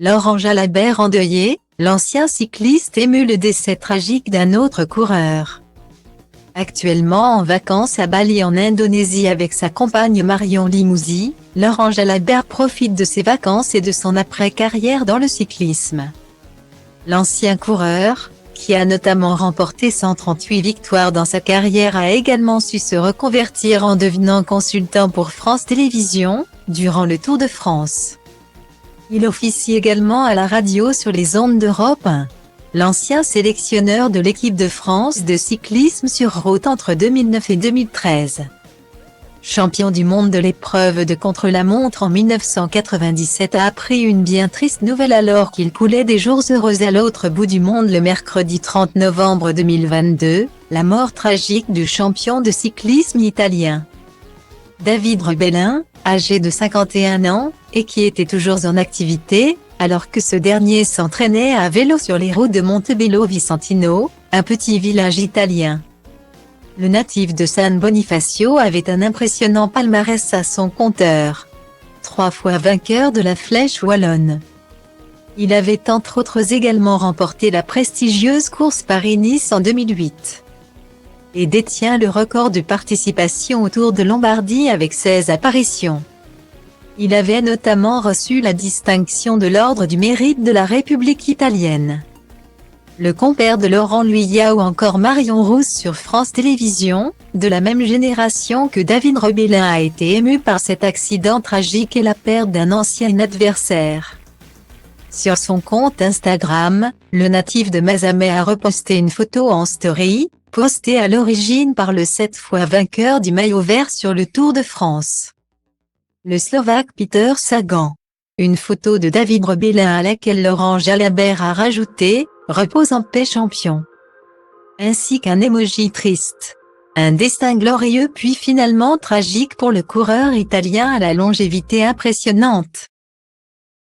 Laurent Jalabert endeuillé, l'ancien cycliste émue le décès tragique d'un autre coureur. Actuellement en vacances à Bali en Indonésie avec sa compagne Marion Limousi, Laurent Jalabert profite de ses vacances et de son après-carrière dans le cyclisme. L'ancien coureur, qui a notamment remporté 138 victoires dans sa carrière, a également su se reconvertir en devenant consultant pour France Télévisions, durant le Tour de France. Il officie également à la radio sur les ondes d'Europe 1. L'ancien sélectionneur de l'équipe de France de cyclisme sur route entre 2009 et 2013. Champion du monde de l'épreuve de contre-la-montre en 1997, a appris une bien triste nouvelle alors qu'il coulait des jours heureux à l'autre bout du monde le mercredi 30 novembre 2022, la mort tragique du champion de cyclisme italien. David Rebellin, âgé de 51 ans, et qui était toujours en activité, alors que ce dernier s'entraînait à vélo sur les routes de Montebello Vicentino, un petit village italien. Le natif de San Bonifacio avait un impressionnant palmarès à son compteur. 3 fois vainqueur de la Flèche wallonne. Il avait entre autres également remporté la prestigieuse course Paris-Nice en 2008. Et détient le record de participation au Tour de Lombardie avec 16 apparitions. Il avait notamment reçu la distinction de l'Ordre du Mérite de la République italienne. Le compère de Laurent Luyat ou encore Marion Rousse sur France Télévisions, de la même génération que David Rebellin, a été ému par cet accident tragique et la perte d'un ancien adversaire. Sur son compte Instagram, le natif de Mazamet a reposté une photo en story, postée à l'origine par le 7 fois vainqueur du maillot vert sur le Tour de France, le Slovaque Peter Sagan. Une photo de David Rebellin à laquelle Laurent Jalabert a rajouté « Repose en paix champion », ainsi qu'un emoji triste. Un destin glorieux puis finalement tragique pour le coureur italien à la longévité impressionnante.